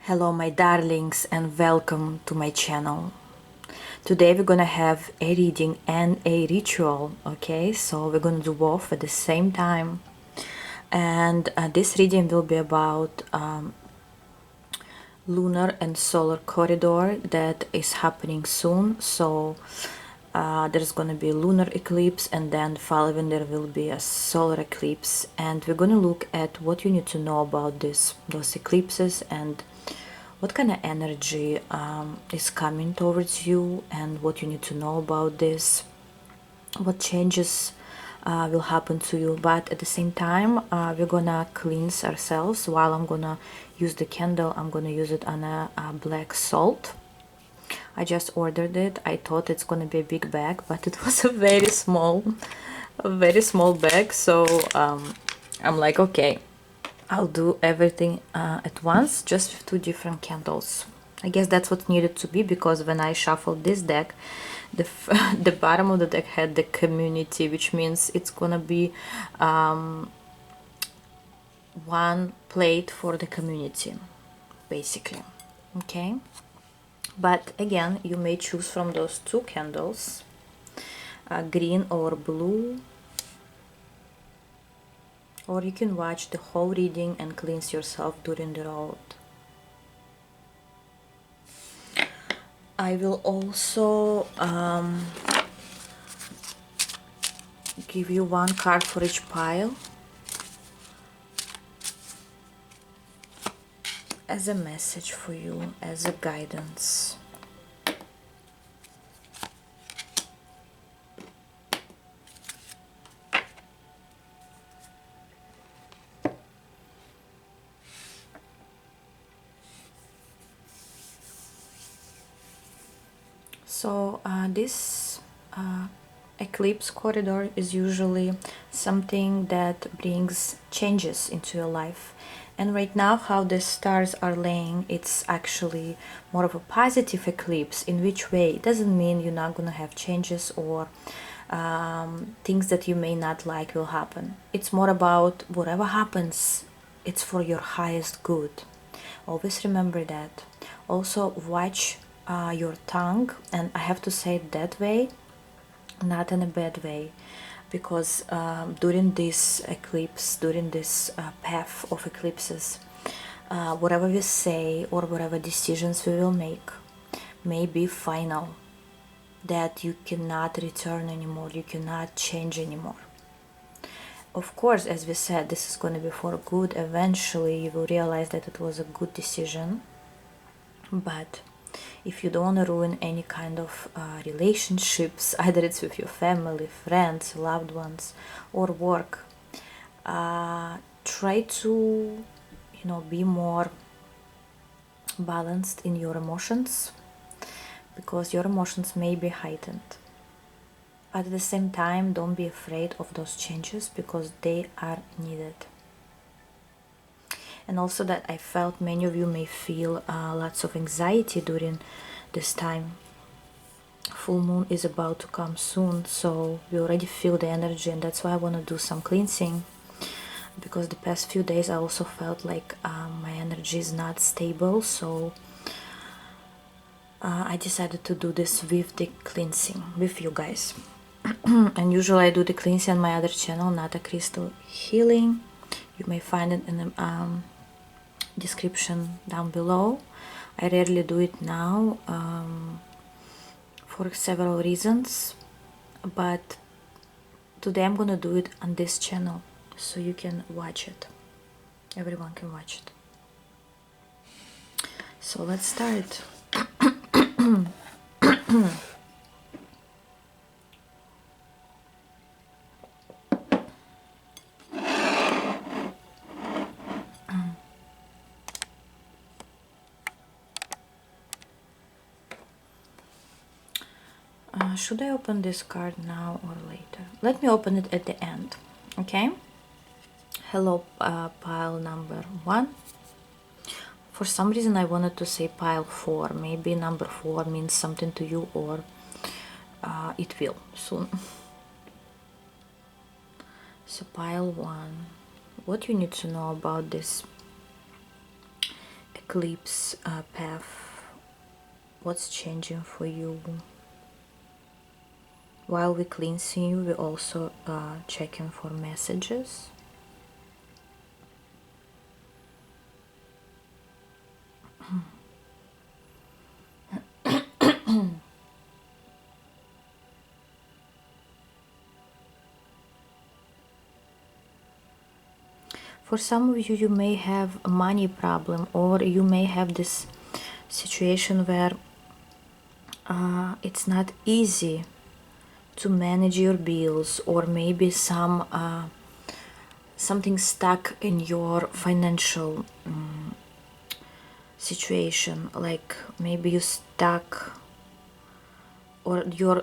Hello my darlings and welcome to my channel. Today we're gonna have a reading and a ritual, okay? So we're gonna do both at the same time. And this reading will be about lunar and solar corridor that is happening soon. So there's gonna be a lunar eclipse, and then following there will be a solar eclipse, and we're gonna look at what you need to know about those eclipses and what kind of energy is coming towards you, and what you need to know about this, what changes will happen to you. But at the same time, we're gonna cleanse ourselves. While I'm gonna use the candle, I'm gonna use it on a black salt. I just ordered it. I thought it's gonna be a big bag, but it was a very small bag. So I'm like, okay, I'll do everything at once, just with two different candles. I guess that's what needed to be, because when I shuffled this deck, the bottom of the deck had the community, which means it's gonna be one plate for the community, basically. Okay, but again, you may choose from those two candles, green or blue, or you can watch the whole reading and cleanse yourself during the road. I will also give you one card for each pile as a message for you, as a guidance. So this eclipse corridor is usually something that brings changes into your life. And right now, how the stars are laying, it's actually more of a positive eclipse. In which way? It doesn't mean you're not gonna have changes or things that you may not like will happen. It's more about whatever happens, it's for your highest good. Always remember that. Also, watch your tongue, and I have to say it that way, not in a bad way, because during this eclipse, during this path of eclipses, whatever we say or whatever decisions we will make may be final, that you cannot return anymore, you cannot change anymore. Of course, as we said, this is going to be for good. Eventually you will realize that it was a good decision, but if you don't want to ruin any kind of relationships, either it's with your family, friends, loved ones, or work, try to, be more balanced in your emotions, because your emotions may be heightened. But at the same time, don't be afraid of those changes, because they are needed. And also that I felt many of you may feel lots of anxiety during this time. Full moon is about to come soon, so we already feel the energy, and that's why I want to do some cleansing, because the past few days I also felt like my energy is not stable. So I decided to do this with the cleansing with you guys. And usually I do the cleansing on my other channel, not a crystal healing. You may find it in the description down below. I rarely do it now for several reasons, but today I'm gonna do it on this channel, so you can watch it. Everyone can watch it. So let's start. Should I open this card now or later? Let me open it at the end, okay? Hello, pile number 1. For some reason I wanted to say pile 4. Maybe number 4 means something to you, or it will soon. So pile 1. What you need to know about this eclipse path, what's changing for you. While we cleansing you, we also checking for messages. For some of you, you may have a money problem, or you may have this situation where it's not easy to manage your bills, or maybe something stuck in your financial situation, like maybe you stuck, or your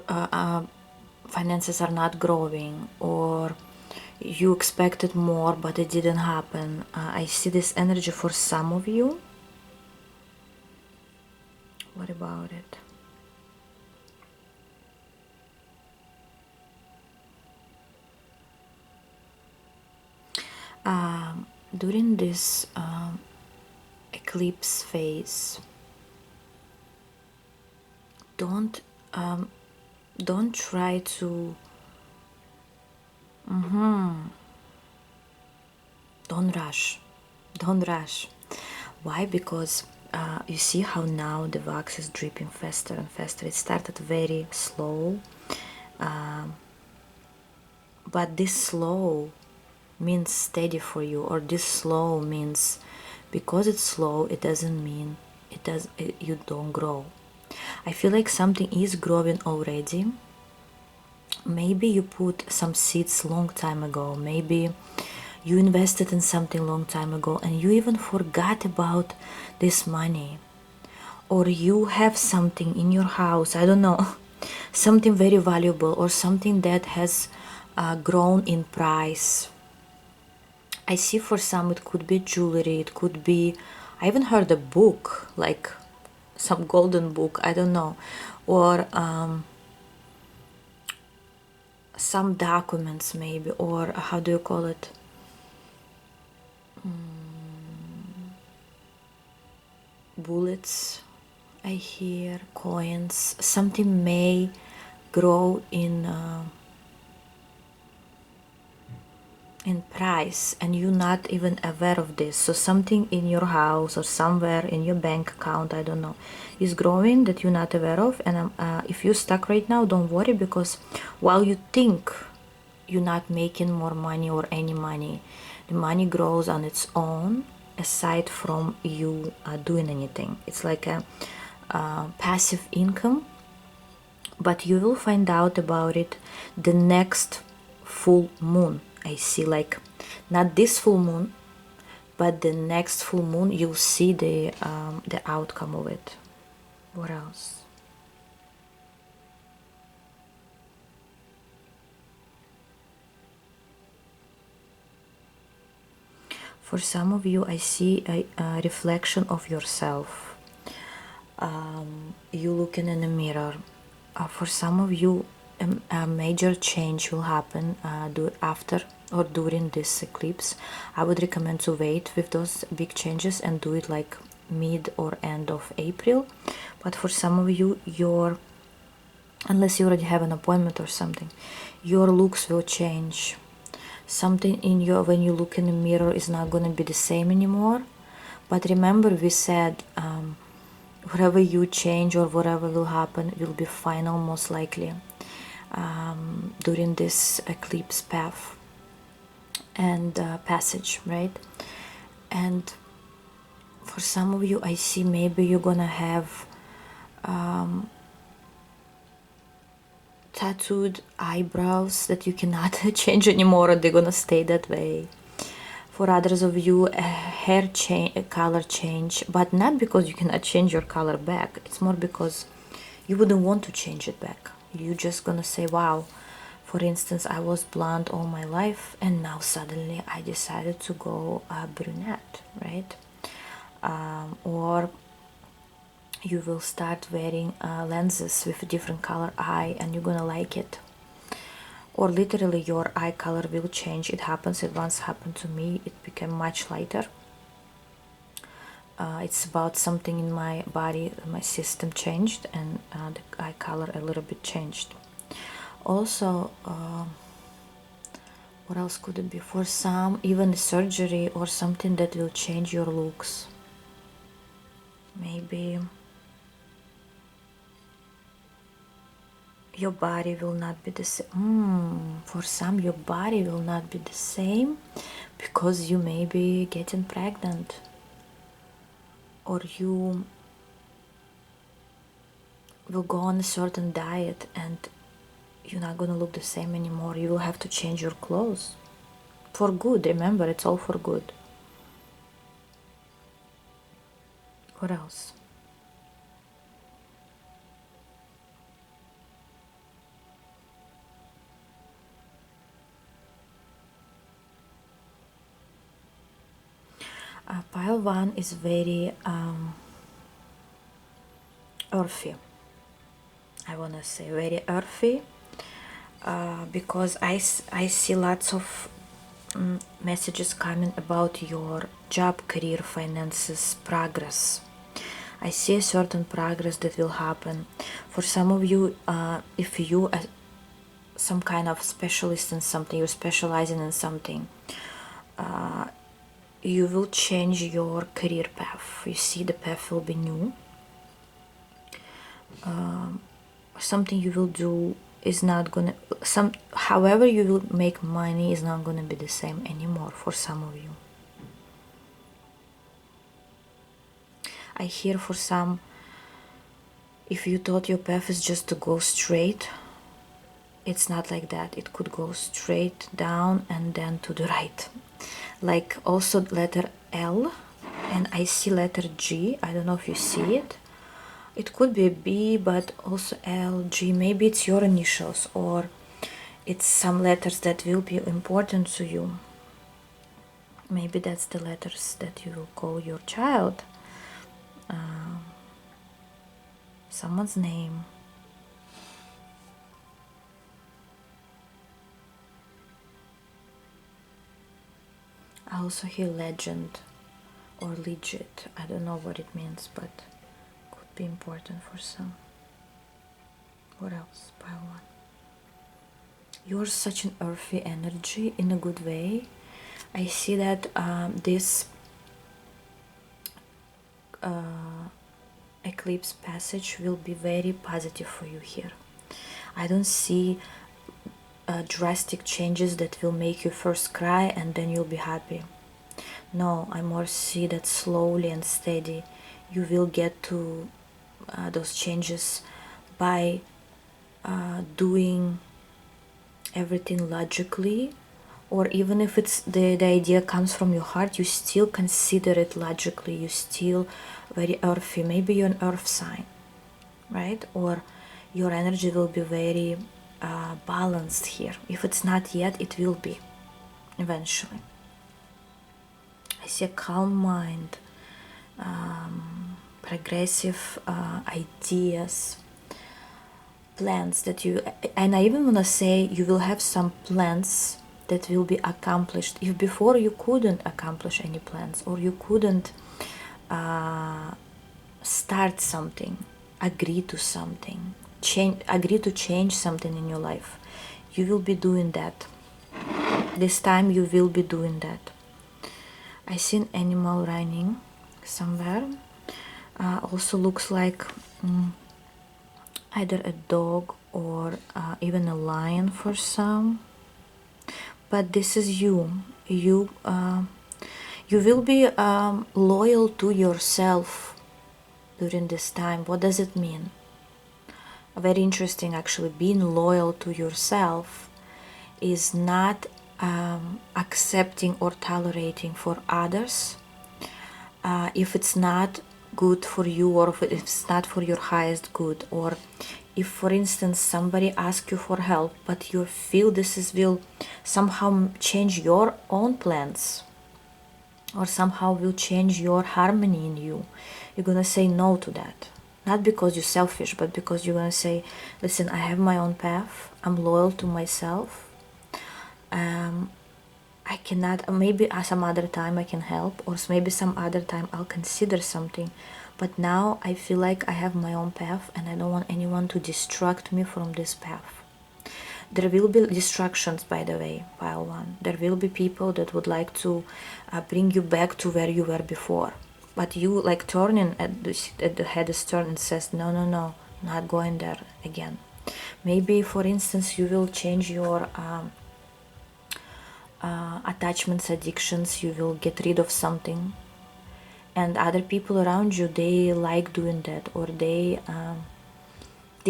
finances are not growing, or you expected more but it didn't happen. I see this energy for some of you. What about it? During this eclipse phase, don't try to don't rush. Why? Because you see how now the wax is dripping faster and faster. It started very slow, but this slow means steady for you, or this slow means, because it's slow, it doesn't mean you don't grow. I feel like something is growing already. Maybe you put some seeds long time ago, maybe you invested in something long time ago and you even forgot about this money, or you have something in your house, I don't know, something very valuable, or something that has grown in price. I see for some it could be jewelry, it could be, I even heard a book, like some golden book, I don't know, or some documents maybe, or how do you call it? Bullets, I hear, coins, something may grow in price and you're not even aware of this. So something in your house or somewhere in your bank account, I don't know, is growing that you're not aware of. And if you're stuck right now, don't worry, because while you think you're not making more money or any money, the money grows on its own, aside from you doing anything. It's like a passive income, but you will find out about it the next full moon. I see, like, not this full moon, but the next full moon, you'll see the outcome of it. What else? For some of you, I see a reflection of yourself. You looking in a mirror. For some of you, a major change will happen after or during this eclipse. I would recommend to wait with those big changes and do it like mid or end of April. But for some of you, unless you already have an appointment or something, your looks will change. Something in your, when you look in the mirror, is not going to be the same anymore. But remember, we said whatever you change or whatever will happen will be final, most likely, during this eclipse path and passage, right? And for some of you, I see maybe you're gonna have tattooed eyebrows that you cannot change anymore, or they're gonna stay that way. For others of you, a hair change, a color change, but not because you cannot change your color back. It's more because you wouldn't want to change it back. You're just gonna say, wow, for instance, I was blonde all my life and now suddenly I decided to go brunette, right? Or you will start wearing lenses with a different color eye and you're gonna like it. Or literally your eye color will change. It happens, it once happened to me, it became much lighter. It's about something in my body, my system changed, and the eye color a little bit changed. Also, what else could it be? For some, even a surgery or something that will change your looks. Maybe your body will not be the same. For some, your body will not be the same because you may be getting pregnant, or you will go on a certain diet and you're not gonna look the same anymore. You will have to change your clothes for good. Remember, it's all for good. What else? Pile 1 is very earthy. I want to say very earthy because I see lots of messages coming about your job, career, finances, progress. I see a certain progress that will happen. For some of you, if you are some kind of specialist in something, you're specializing in something, you will change your career path. You see, the path will be new. Something you will do is not gonna, however you will make money is not gonna be the same anymore for some of you. I hear for some, if you thought your path is just to go straight, it's not like that. It could go straight down and then to the right. Like also letter L, and I see letter G. I don't know if you see it. It could be a B, but also L, G. Maybe it's your initials, or it's some letters that will be important to you. Maybe that's the letters that you will call your child. Someone's name. I also hear legend or legit. I don't know what it means, but could be important for some. What else? Pile 1. You're such an earthy energy in a good way. I see that this eclipse passage will be very positive for you here. I don't see drastic changes that will make you first cry and then you'll be happy. No, I more see that slowly and steady you will get to those changes by doing everything logically, or even if it's the idea comes from your heart, you still consider it logically. You still very earthy. Maybe you're an earth sign, right? Or your energy will be very balanced here. If it's not yet, it will be eventually. I see a calm mind, progressive ideas, plans that you, and I even want to say you will have some plans that will be accomplished. If before you couldn't accomplish any plans, or you couldn't start something, agree to something, agree to change something in your life, you will be doing that. This time you will be doing that. I see an animal running somewhere. Also looks like either a dog or even a lion for some. But this is you. You will be loyal to yourself during this time. What does it mean? Very interesting, actually. Being loyal to yourself is not accepting or tolerating for others if it's not good for you, or if it's not for your highest good, or if, for instance, somebody asks you for help but you feel this will somehow change your own plans, or somehow will change your harmony in you, you're gonna say no to that. Not because you're selfish, but because you're gonna say, listen, I have my own path, I'm loyal to myself, I cannot, maybe some other time I can help, or maybe some other time I'll consider something. But now I feel like I have my own path, and I don't want anyone to distract me from this path. There will be distractions, by the way, pile one. There will be people that would like to bring you back to where you were before. But you like turning at the head is turned and says, no, no, no, not going there again. Maybe, for instance, you will change your attachments, addictions, you will get rid of something. And other people around you, they like doing that, or they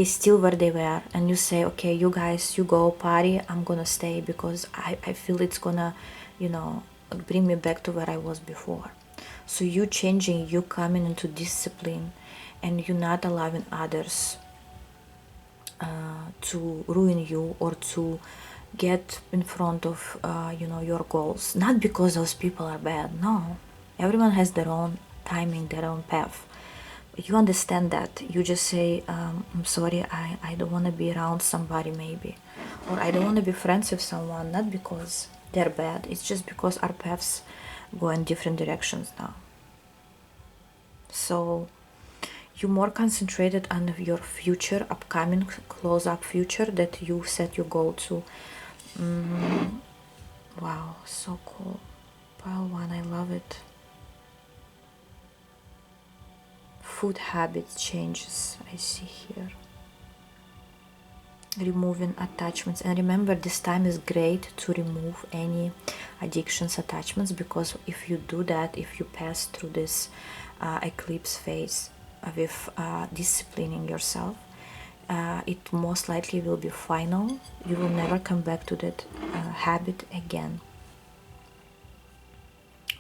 still where they were, and you say, okay, you guys, you go party, I'm gonna stay because I feel it's gonna, you know, bring me back to where I was before. So you changing, you coming into discipline, and you're not allowing others to ruin you or to get in front of you know, your goals. Not because those people are bad, no, everyone has their own timing, their own path. You understand that. You just say, I'm sorry, I don't want to be around somebody, maybe, or I don't want to be friends with someone, not because they're bad, it's just because our paths go in different directions now. So you're more concentrated on your future, upcoming close-up future that you set your goal to. Wow, so cool. Pile one, I love it. Food habits changes, I see here. Removing attachments, and remember, this time is great to remove any addictions, attachments, because if you do that, if you pass through this eclipse phase with disciplining yourself, it most likely will be final. You will never come back to that habit again.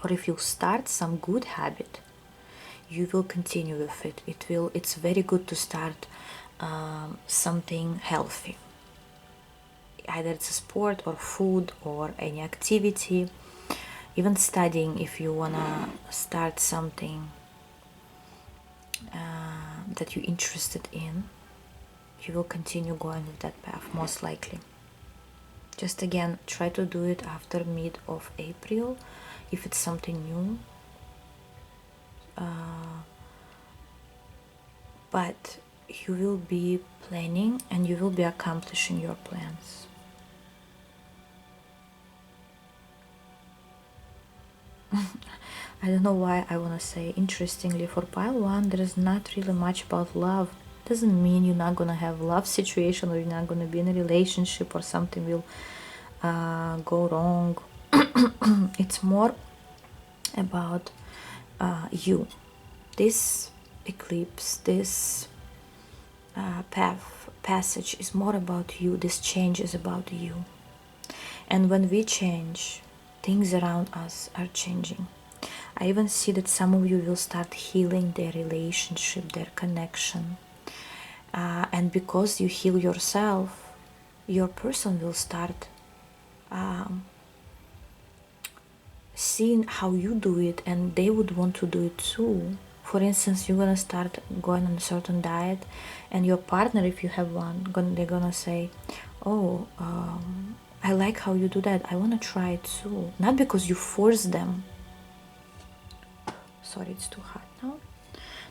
Or if you start some good habit, you will continue with it. It's very good to start something healthy, either it's a sport or food or any activity, even studying. If you wanna start something that you're interested in, you will continue going with that path most likely. Just again, try to do it after mid of April if it's something new. But you will be planning and you will be accomplishing your plans. I don't know why I want to say, interestingly, for pile one, there is not really much about love. Doesn't mean you're not gonna have love situation, or you're not gonna be in a relationship, or something will go wrong. It's more about you. This eclipse, this passage is more about you. This change is about you. And when we change, things around us are changing. I even see that some of you will start healing their relationship, their connection. And because you heal yourself, your person will start seeing how you do it, and they would want to do it too. For instance, you're gonna start going on a certain diet, and your partner, if you have one, they're gonna say, oh, I like how you do that, I want to try it too. Not because you force them. Sorry, it's too hot now.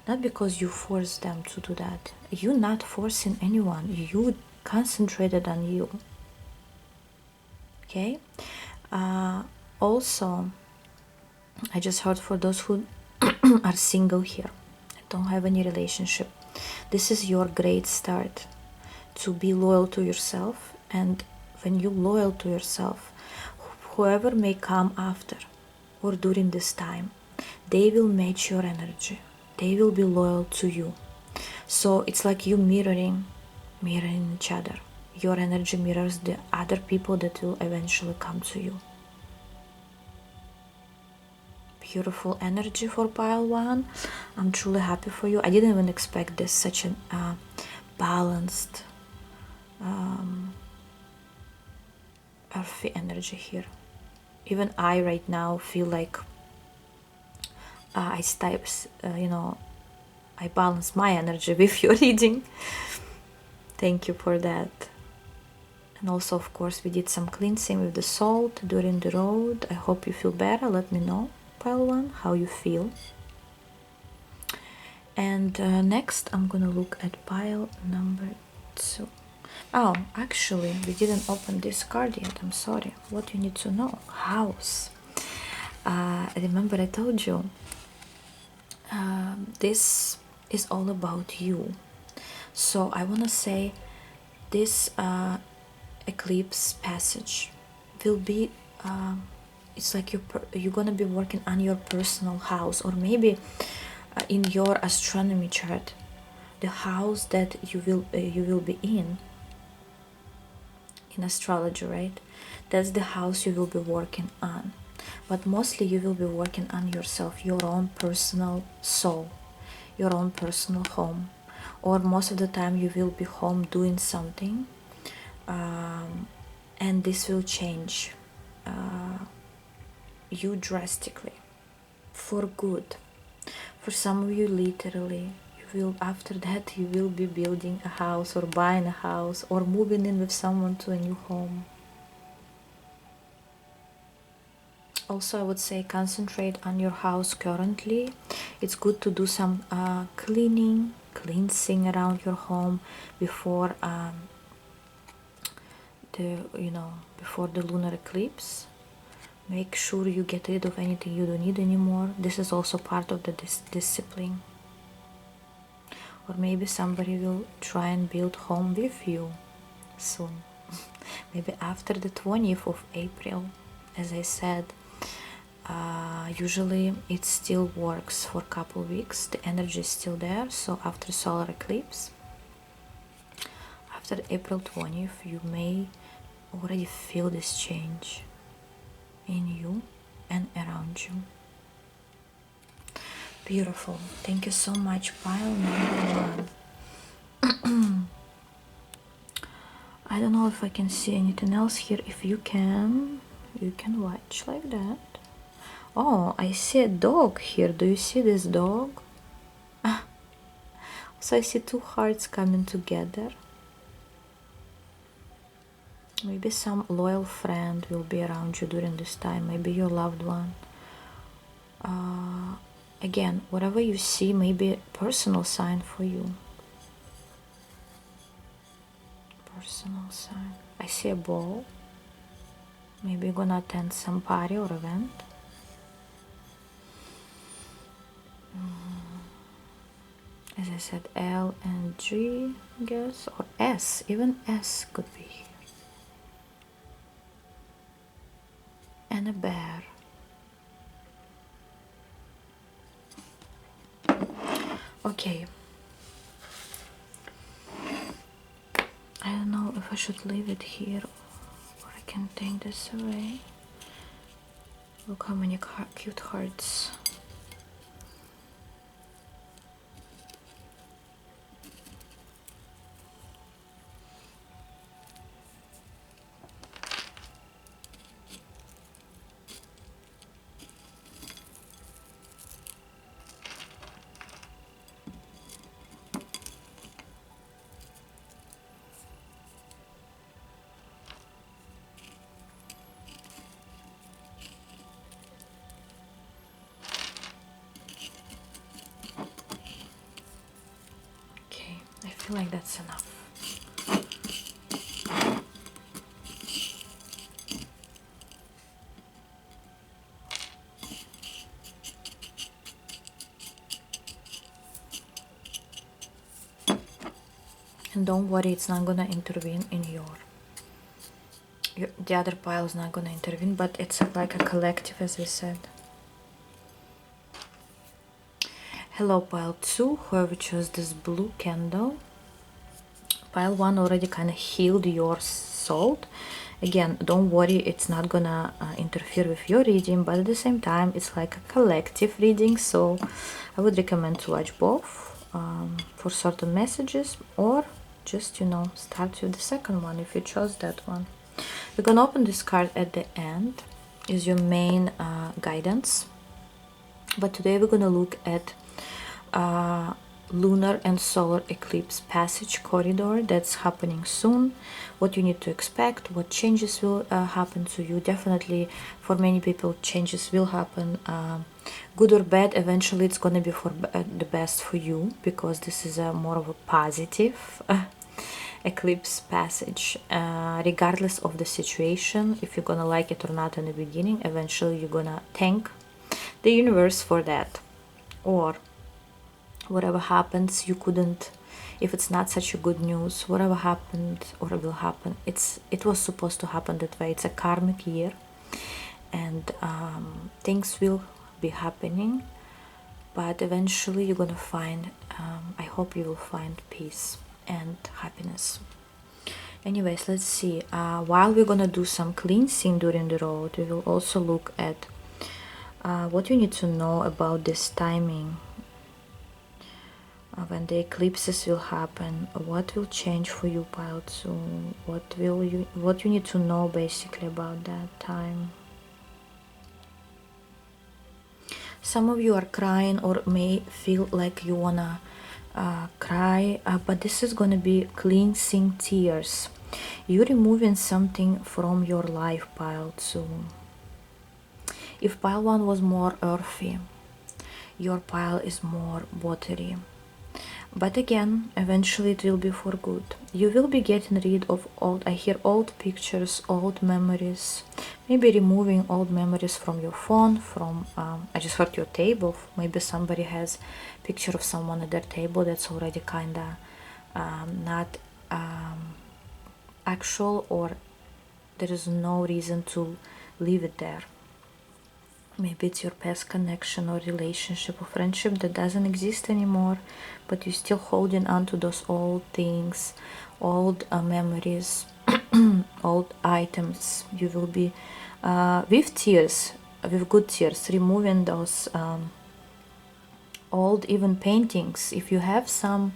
Not because you force them to do that. You're not forcing anyone. You concentrated on you. Okay? Also, I just heard, for those who are single here, don't have any relationship, this is your great start to be loyal to yourself. And when you're loyal to yourself, whoever may come after or during this time, they will match your energy. They will be loyal to you. So it's like you mirroring each other. Your energy mirrors the other people that will eventually come to you. Beautiful energy for pile one. I'm truly happy for you. I didn't even expect this, such an balanced earthy energy here. Even I right now feel like I balance my energy with your reading. Thank you for that. And also, of course, we did some cleansing with the salt during the road. I hope you feel better. Let me know, pile 1, how you feel. And next, I'm gonna look at pile number 2. Oh, actually, we didn't open this card yet. I'm sorry. What you need to know? House. Remember I told you this is all about you. So I want to say this eclipse passage will be it's like you're gonna be working on your personal house, or maybe in your astronomy chart, the house that you will be in astrology, right? That's the house you will be working on. But mostly you will be working on yourself, your own personal soul, your own personal home. Or most of the time you will be home doing something, and this will change you drastically for good. For some of you, literally, you will, after that you will be building a house or buying a house or moving in with someone to a new home. Also, I would say concentrate on your house currently. It's good to do some cleansing around your home before before the lunar eclipse. Make sure you get rid of anything you don't need anymore. This is also part of the discipline. Or maybe somebody will try and build home with you soon. Maybe after the 20th of April, as I said. Usually it still works for a couple weeks. The energy is still there. So after solar eclipse, after April 20th, you may already feel this change in you and around you. Beautiful. Thank you so much, pile number 1. I don't know if I can see anything else here. If you can watch like that. Oh, I see a dog here. Do you see this dog? So I see 2 hearts coming together. Maybe some loyal friend will be around you during this time. Maybe your loved one. Again, whatever you see may be a personal sign for you. Personal sign. I see a ball. Maybe you're gonna attend some party or event. As I said, L and G, I guess, or S, even S could be here. And a bear. Okay. I don't know if I should leave it here or I can take this away. Look how many cute hearts. I feel like that's enough. And don't worry, it's not gonna intervene in the other pile is not gonna intervene, but it's like a collective, as I said. Hello, pile 2, whoever chose this blue candle. Pile 1 already kind of healed your salt. Again, don't worry, it's not gonna interfere with your reading, but at the same time, it's like a collective reading, so I would recommend to watch both for certain messages, or just, start with the second one if you chose that one. We're gonna open this card at the end, is your main guidance, but today we're gonna look at lunar and solar eclipse passage corridor that's happening soon, what you need to expect, what changes will happen to you. Definitely for many people changes will happen, good or bad. Eventually it's going to be for the best for you, because this is a more of a positive eclipse passage. Regardless of the situation, if you're gonna like it or not in the beginning, eventually you're gonna thank the universe for that. Or whatever happens, you couldn't, if it's not such a good news, whatever happened or will happen, it was supposed to happen that way. It's a karmic year, and things will be happening, but eventually you're gonna find, I hope you will find peace and happiness. Anyways, let's see. While we're gonna do some cleansing during the road, we will also look at what you need to know about this timing, when the eclipses will happen, what will change for you, pile 2, what you need to know basically about that time. Some of you are crying or may feel like you wanna cry, but this is gonna be cleansing tears. You're removing something from your life, pile 2. If pile 1 was more earthy, your pile is more watery. But again, eventually it will be for good. You will be getting rid of old, I hear old pictures, old memories, maybe removing old memories from your phone, from, I just heard your table. Maybe somebody has a picture of someone at their table that's already kinda not actual, or there is no reason to leave it there. Maybe it's your past connection or relationship or friendship that doesn't exist anymore, but you're still holding on to those old things, old memories, old items. You will be, with tears, with good tears, removing those old even paintings. If you have some,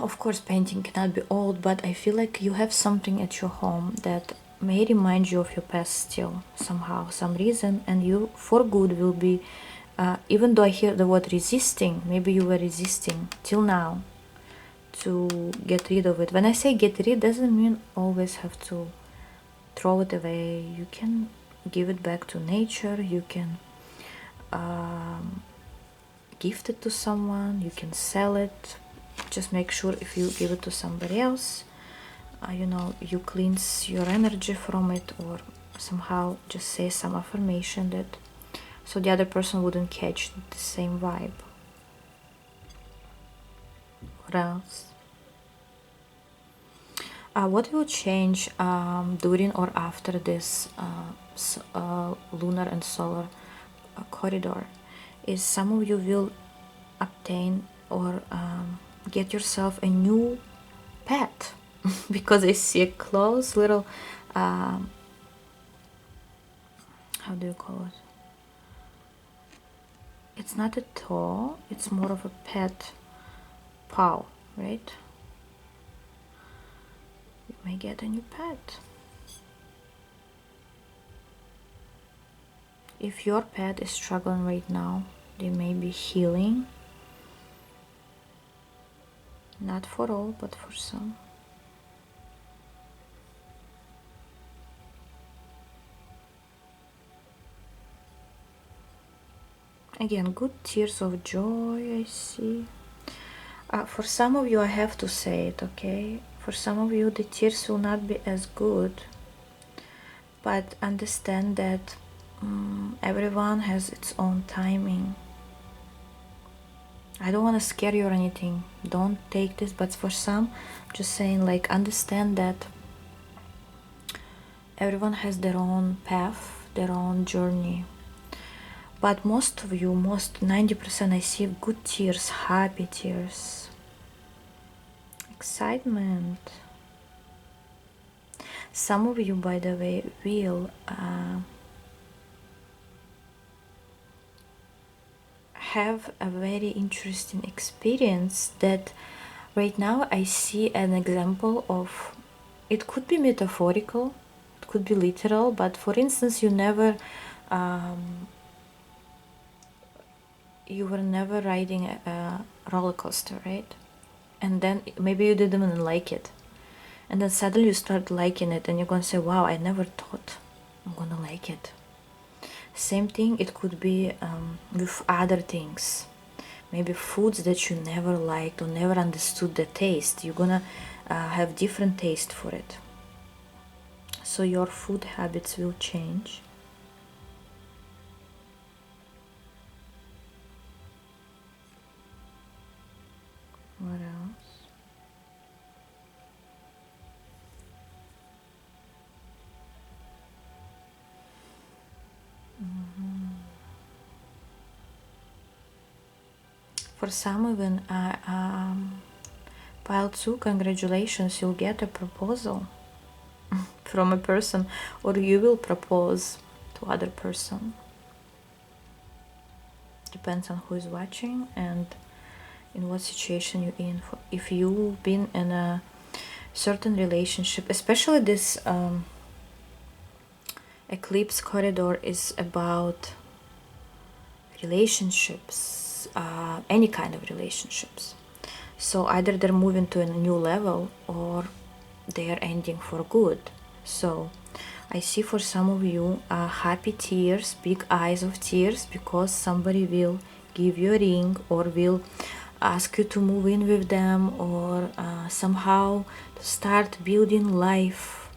of course painting cannot be old, but I feel like you have something at your home that may remind you of your past still, somehow, some reason, and you for good will be, even though I hear the word resisting, maybe you were resisting till now to get rid of it. When I say get rid, doesn't mean always have to throw it away. You can give it back to nature, you can gift it to someone, you can sell it. Just make sure if you give it to somebody else, you know, you cleanse your energy from it, or somehow just say some affirmation that, so the other person wouldn't catch the same vibe. What else? What will change during or after this lunar and solar corridor is some of you will obtain or get yourself a new pet. Because I see a close little, how do you call it? It's not a toe, it's more of a pet paw, right? You may get a new pet. If your pet is struggling right now, they may be healing. Not for all, but for some. Again, good tears of joy, I see. For some of you, I have to say it, okay? For some of you, the tears will not be as good. But understand that everyone has its own timing. I don't want to scare you or anything. Don't take this, but for some, just saying, like, understand that everyone has their own path, their own journey. But most of you, 90%, I see good tears, happy tears, excitement. Some of you, by the way, will have a very interesting experience that right now I see an example of. It could be metaphorical, it could be literal, but for instance, you were never riding roller coaster, right? And then maybe you didn't even like it, and then suddenly you start liking it, and you're gonna say, wow, I never thought I'm gonna like it. Same thing, it could be with other things. Maybe foods that you never liked or never understood the taste. You're gonna have different taste for it. So your food habits will change. What else? For some even, pile 2, congratulations, you'll get a proposal from a person, or you will propose to other person. Depends on who is watching and in what situation you're in. If you've been in a certain relationship, especially this eclipse corridor is about relationships, any kind of relationships. So either they're moving to a new level or they are ending for good. So I see for some of you happy tears, big eyes of tears, because somebody will give you a ring or will ask you to move in with them, or somehow to start building life.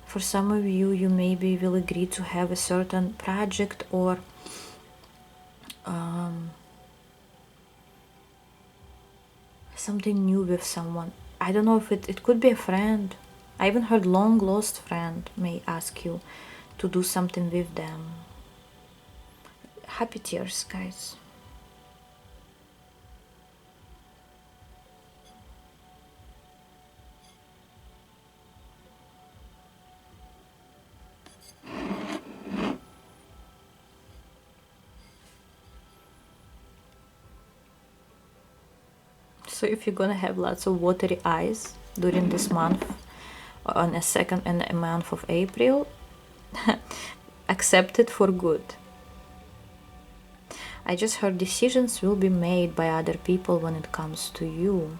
For some of you, you maybe will agree to have a certain project or something new with someone. I don't know if it could be a friend. I even heard long lost friend may ask you to do something with them. Happy tears, guys. So if you're gonna have lots of watery eyes during this month, on a second and a month of April, accept it for good. I just heard decisions will be made by other people when it comes to you.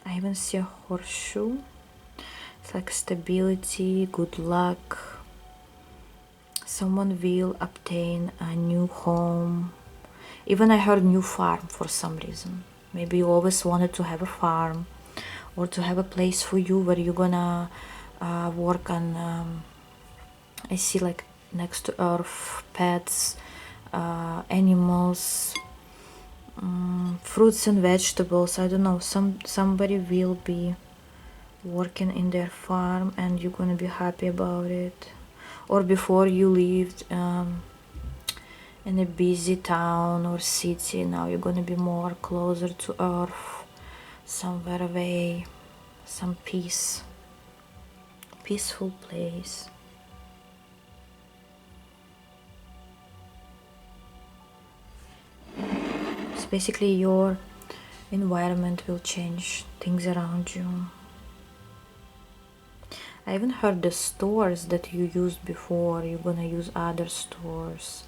I even see a horseshoe. It's like stability, good luck. Someone will obtain a new home. Even I heard new farm for some reason. Maybe you always wanted to have a farm, or to have a place for you where you're gonna work on, I see like next to earth, pets, animals, fruits and vegetables. I don't know, somebody will be working in their farm and you're gonna be happy about it. Or before you lived in a busy town or city, now you're gonna be more closer to earth, somewhere away, some peaceful place. So basically your environment will change, things around you. I even heard the stores that you used before, you're gonna use other stores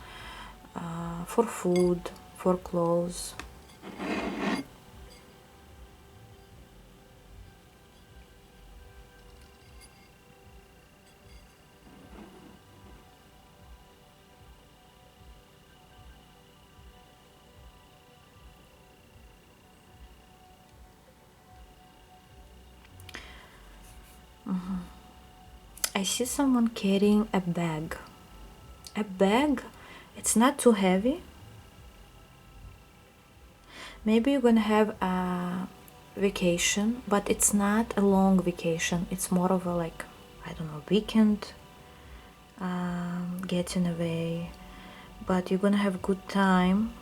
for food, for clothes. I see someone carrying a bag. A bag, it's not too heavy. Maybe you're gonna have a vacation, but it's not a long vacation. It's more of a, like, I don't know, weekend, getting away. But you're gonna have good time.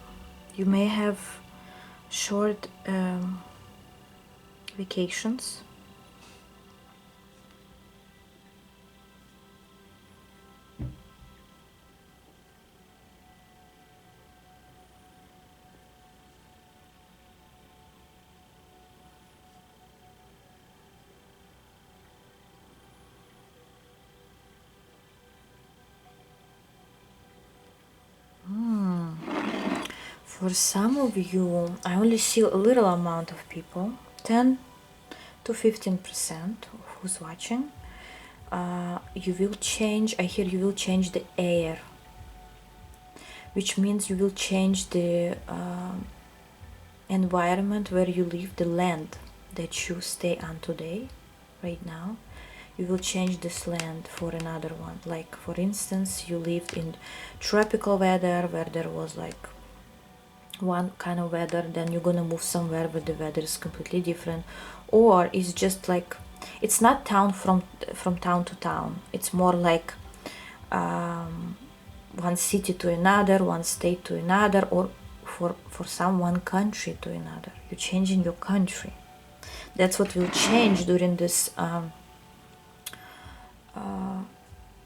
You may have short vacations. For some of you, I only see a little amount of people, 10 to 15% of who's watching. You will change, I hear you will change the air, which means you will change the environment where you live, the land that you stay on today, right now. You will change this land for another one. Like, for instance, you lived in tropical weather where there was like one kind of weather, then you're gonna move somewhere where the weather is completely different. Or it's just like, it's not town from town to town, it's more like one city to another, one state to another, or for some one country to another. You're changing your country. That's what will change during this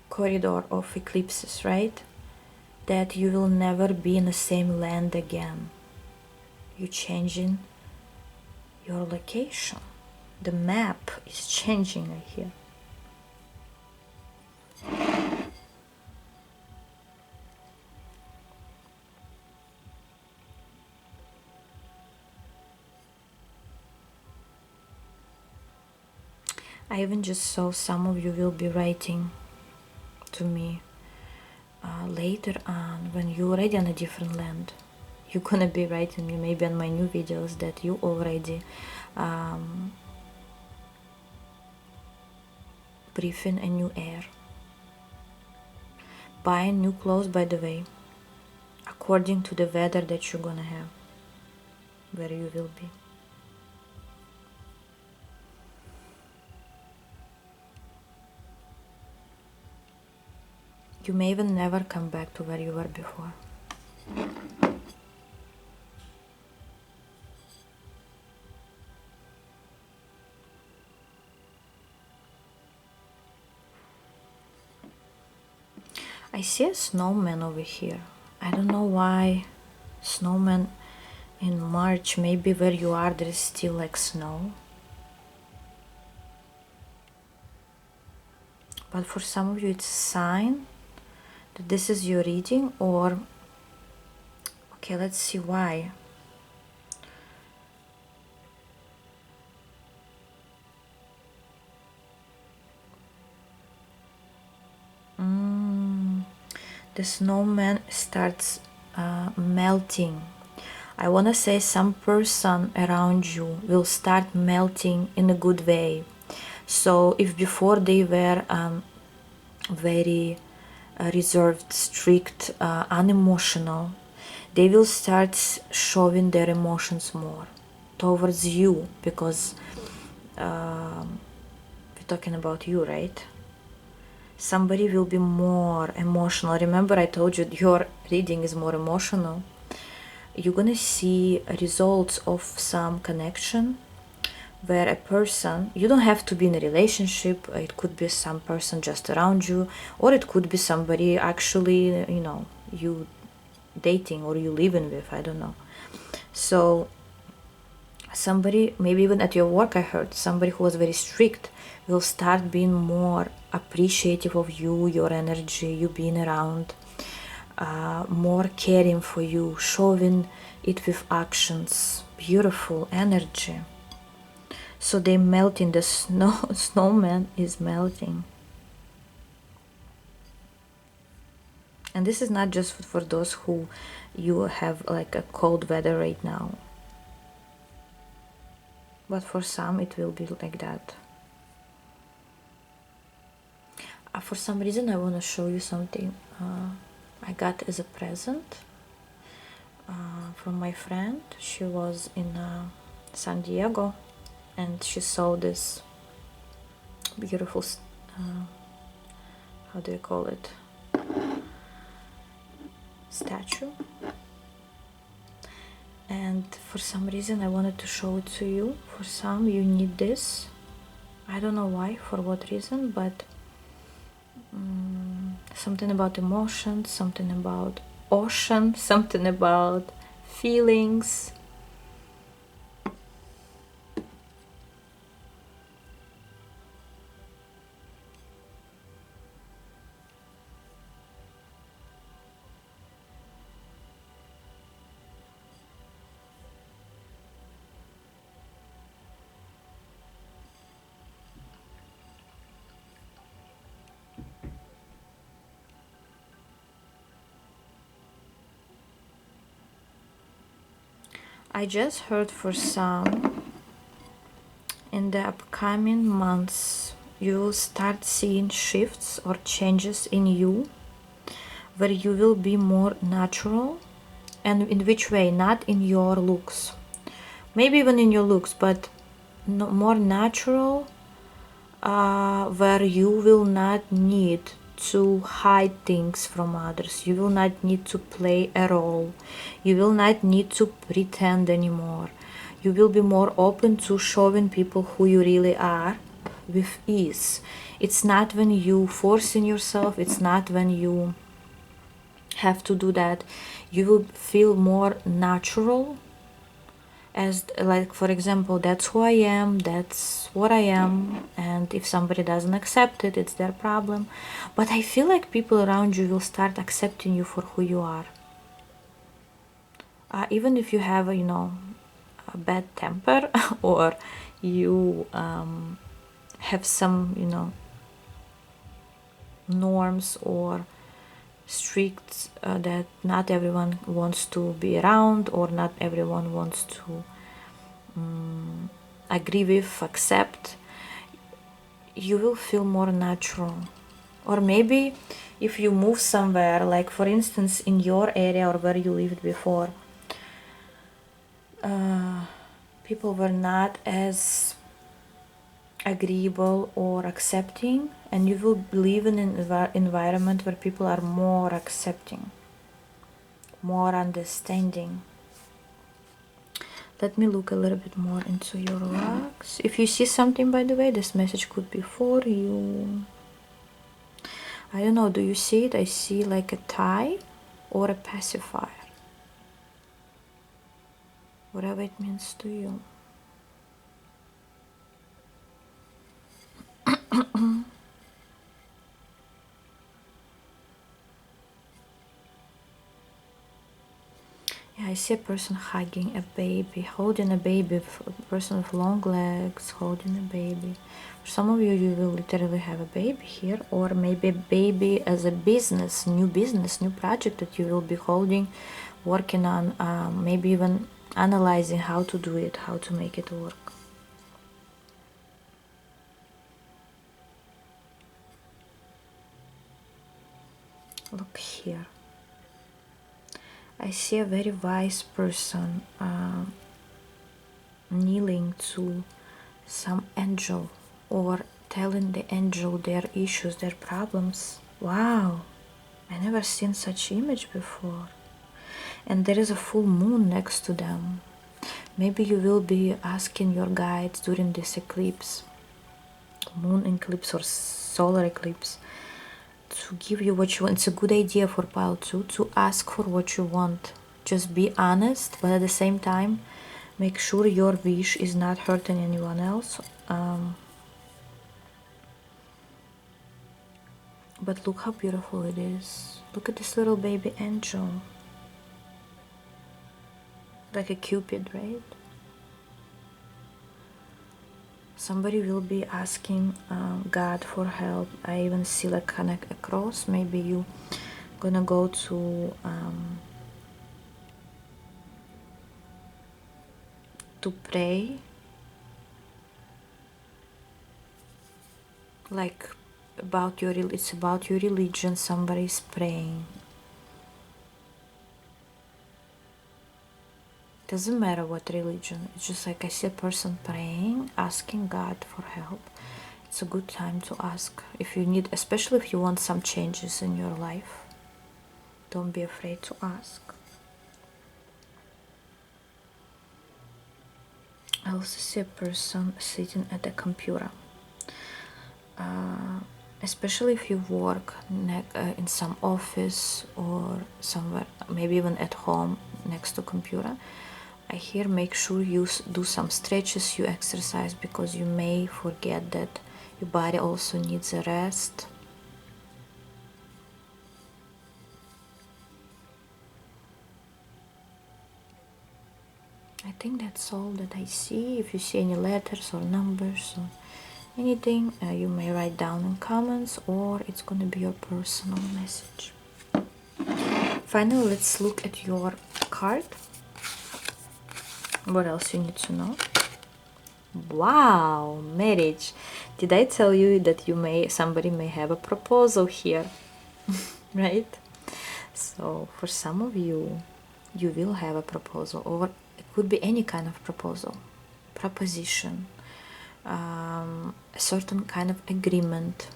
corridor of eclipses, right? That you will never be in the same land again. You're changing your location. The map is changing right here. I even just saw some of you will be writing to me later on when you're already on a different land. You're gonna be writing me maybe on my new videos that you already breathing a new air, buying new clothes, by the way, according to the weather that you're gonna have, where you will be. You may even never come back to where you were before. I see a snowman over here. I don't know why snowman in March. Maybe where you are there is still like snow. But for some of you it's a sign that this is your reading, or okay, let's see why. The snowman starts melting. I want to say some person around you will start melting in a good way. So if before they were very reserved, strict, unemotional, they will start showing their emotions more towards you, because we're talking about you, right? Somebody will be more emotional. Remember, I told you your reading is more emotional. You're gonna see results of some connection where a person, you don't have to be in a relationship, it could be some person just around you, or it could be somebody actually, you know, you dating or you living with, I don't know. So somebody, maybe even at your work, I heard somebody who was very strict will start being more appreciative of you, your energy, you being around, more caring for you, showing it with actions, beautiful energy. So they melting, the snowman is melting. And this is not just for those who you have like a cold weather right now, but for some it will be like that. For some reason I want to show you something I got as a present from my friend. She was in San Diego and she saw this beautiful how do you call it, statue, and for some reason I wanted to show it to you. For some you need this, I don't know why, for what reason, but something about emotions, something about ocean, something about feelings. I just heard for some, in the upcoming months, you'll start seeing shifts or changes in you, where you will be more natural. And in which way? Not in your looks, maybe even in your looks, but no, more natural, where you will not need to hide things from others. You will not need to play a role. You will not need to pretend anymore. You will be more open to showing people who you really are with ease. It's not when you forcing yourself, it's not when you have to do that. You will feel more natural, as like, for example, that's who I am, that's what I am, and if somebody doesn't accept it, it's their problem. But I feel like people around you will start accepting you for who you are, even if you have a, a bad temper or you have some, norms or strict, that not everyone wants to be around, or not everyone wants to agree with, accept. You will feel more natural. Or maybe if you move somewhere, like for instance in your area or where you lived before, people were not as agreeable or accepting, and you will live in an environment where people are more accepting, more understanding. Let me look a little bit more into your rocks. If you see something, by the way, this message could be for you. I don't know, do you see it? I see like a tie or a pacifier, whatever it means to you. Yeah, I see a person hugging a baby, holding a baby, a person with long legs holding a baby. For some of you, you will literally have a baby here, or maybe a baby as a business, new project that you will be holding, working on, maybe even analyzing how to do it, how to make it work. Look here. I see a very wise person kneeling to some angel, or telling the angel their issues, their problems. Wow, I never seen such image before. And there is a full moon next to them. Maybe you will be asking your guides during this eclipse, moon eclipse or solar eclipse, to give you what you want. It's a good idea for pile 2 to ask for what you want. Just be honest, but at the same time, make sure your wish is not hurting anyone else. But look how beautiful it is. Look at this little baby angel. Like a cupid, right? Somebody will be asking God for help. I even see like kind of a cross. Maybe you gonna go to pray, like about your, it's about your religion. Somebody's praying. Doesn't matter what religion. It's just like I see a person praying, asking God for help. It's a good time to ask if you need, especially if you want some changes in your life. Don't be afraid to ask. I also see a person sitting at a computer. Especially if you work in some office or somewhere, maybe even at home next to computer. I hear make sure you do some stretches, you exercise, because you may forget that your body also needs a rest. I think that's all that I see. If you see any letters or numbers or anything, you may write down in comments, or it's going to be your personal message. Finally, let's look at your card. What else you need to know? Wow, marriage. Did I tell you that somebody may have a proposal here? Right? So for some of you, you will have a proposal, or it could be any kind of proposal, proposition, a certain kind of agreement.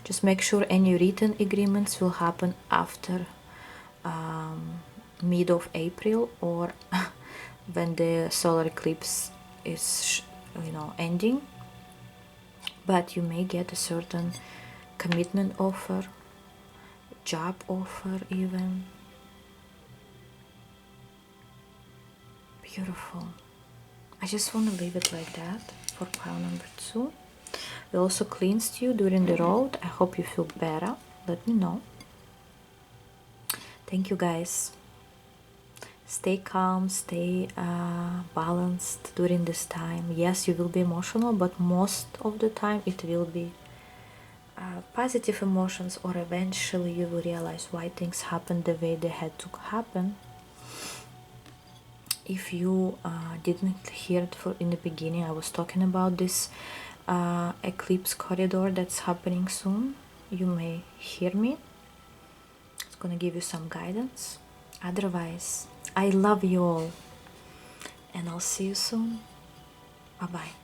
Just make sure any written agreements will happen after mid of April, or when the solar eclipse is ending. But you may get a certain commitment offer, job offer even. Beautiful. I just want to leave it like that for pile number 2. We also cleansed you during the road. I hope you feel better. Let me know. Thank you, guys. Stay calm, stay balanced during this time. Yes, you will be emotional, but most of the time it will be positive emotions, or eventually you will realize why things happened the way they had to happen. If you didn't hear it in the beginning, I was talking about this eclipse corridor that's happening soon. You may hear me. It's gonna give you some guidance. Otherwise, I love you all, and I'll see you soon. Bye bye.